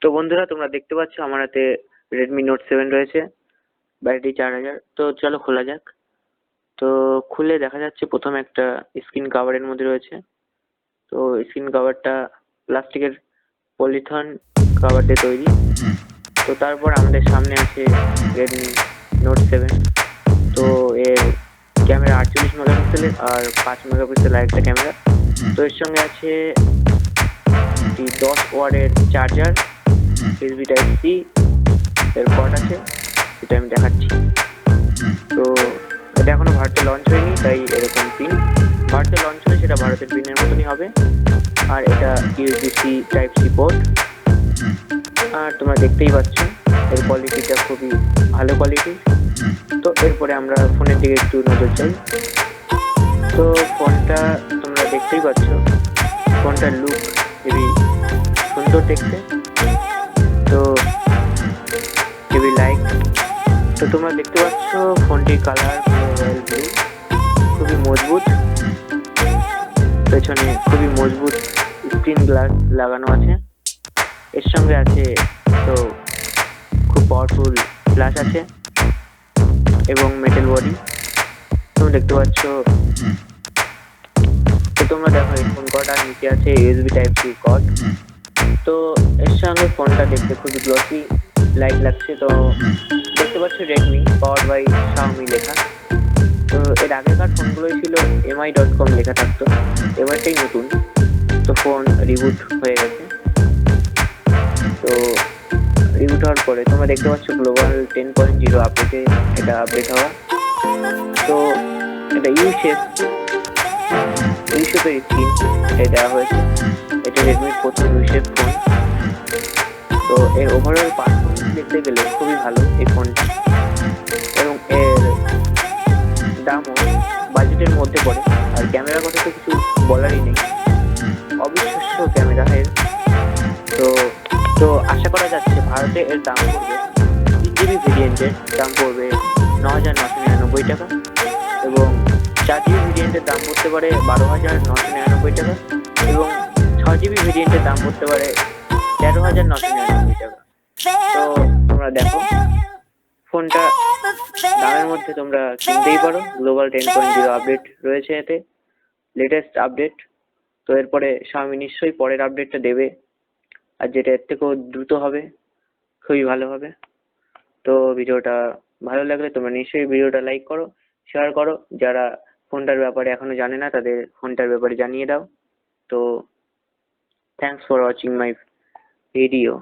তো বন্ধুরা, তোমরা দেখতে পাচ্ছ আমার হাতে Redmi Note 7 রয়েছে, ব্যাটারি 4000। তো চলো খোলা যাক। তো খুলে দেখা যাচ্ছে প্রথমে একটা স্ক্রিন কভারের মধ্যে রয়েছে। তো স্ক্রিন কভারটা প্লাস্টিকের পলিথন কভার দিয়ে তৈরি। তো তারপর আমাদের সামনে আছে Redmi Note 7। তো এর ক্যামেরা 48 মেগাপিক্সেলের আর 5 মেগাপিক্সেল আরেকটা ক্যামেরা। তো এর সঙ্গে আছে 10 ওয়াটের চার্জার, USB Type-C এর পট আছে, সেটা আমি দেখাচ্ছি। তো এটা এখনো ভারতে লঞ্চ হয়নি, তাই এরকম পিন। ভারতে লঞ্চ হলে সেটা ভারতের পিনের মতনই হবে। আর এটা USB-C Type-C পোর্ট। আর তোমরা দেখতেই পাচ্ছ এর কোয়ালিটিটা খুবই ভালো কোয়ালিটি। তো এরপরে আমরা ফোনের দিকে একটু নজর চাই। তো ফোনটা তোমরা দেখতেই পাচ্ছ, ফোনটার লুক খুবই সুন্দর দেখতে। তো খুবই লাইট। তো তোমরা দেখতে পাচ্ছ ফোনটির কালার রয়্যাল ব্লু, খুবই মজবুত। পেছনে খুবই মজবুত স্ক্রিন গ্লাস লাগানো আছে। এর সঙ্গে আছে তো খুব পাওয়ারফুল ফ্ল্যাশ আছে এবং মেটাল বডি তোমরা দেখতে পাচ্ছ। তো তোমরা দেখো এই ফোন কর্ড আর নিচে আছে USB Type-C কর্ড। তো এর সঙ্গে ফোনটা দেখতে খুবই গ্লসি লাইট লাগছে। তো দেখতে পাচ্ছ Redmi পাওয়ার্ড বাই Xiaomi লেখা। তো এর আগেকার ফোনগুলোই ছিল mi.com লেখা থাকতো, এবারটাই নতুন। তো ফোন রিবুট হয়ে গেছে। তো রিবুট হওয়ার পরে তোমরা দেখতে পাচ্ছ গ্লোবাল 10.0 আপডেটে এটা আপডেট হওয়া। তো এটা ইউ-শেপের স্ক্রিন এটা দেওয়া হয়েছে। এটা রেডমির প্রথম ইউ-শেপ ফোন। তো এর ওভারঅল পারফরমেন্স দেখতে গেলে খুবই ভালো এই ফোনটা, এবং এর দামও বাজেটের মধ্যে পড়ে। আর ক্যামেরার কথা তো কিছু বলারই নেই, অবিশ্বাস্য ক্যামেরা এর। তো আশা করা যাচ্ছে ভারতে এর দাম পড়বে 3GB ভেরিয়েন্টের দাম পড়বে 9999 টাকা, এবং 4GB ভেরিয়েন্টের দাম পড়তে পারে 12999 টাকা, এবং 6GB ভেরিয়েন্টের দাম পড়তে পারে 13999 টাকা। তো তোমরা দেখো ফোনটা দামের মধ্যে তোমরা কিনতেই পারো। গ্লোবাল 10.0 আপডেট রয়েছে এতে, লেটেস্ট আপডেট। তো এরপরে Xiaomi নিশ্চয়ই পরের আপডেটটা দেবে, আর যেটা এর থেকেও দ্রুত হবে, খুবই ভালো হবে। তো ভিডিওটা ভালো লাগলে তোমরা নিশ্চয়ই ভিডিওটা লাইক করো, শেয়ার করো। যারা ফোনটার ব্যাপারে এখনো জানে না তাদের ফোনটার ব্যাপারে জানিয়ে দাও। তো thanks for watching my video.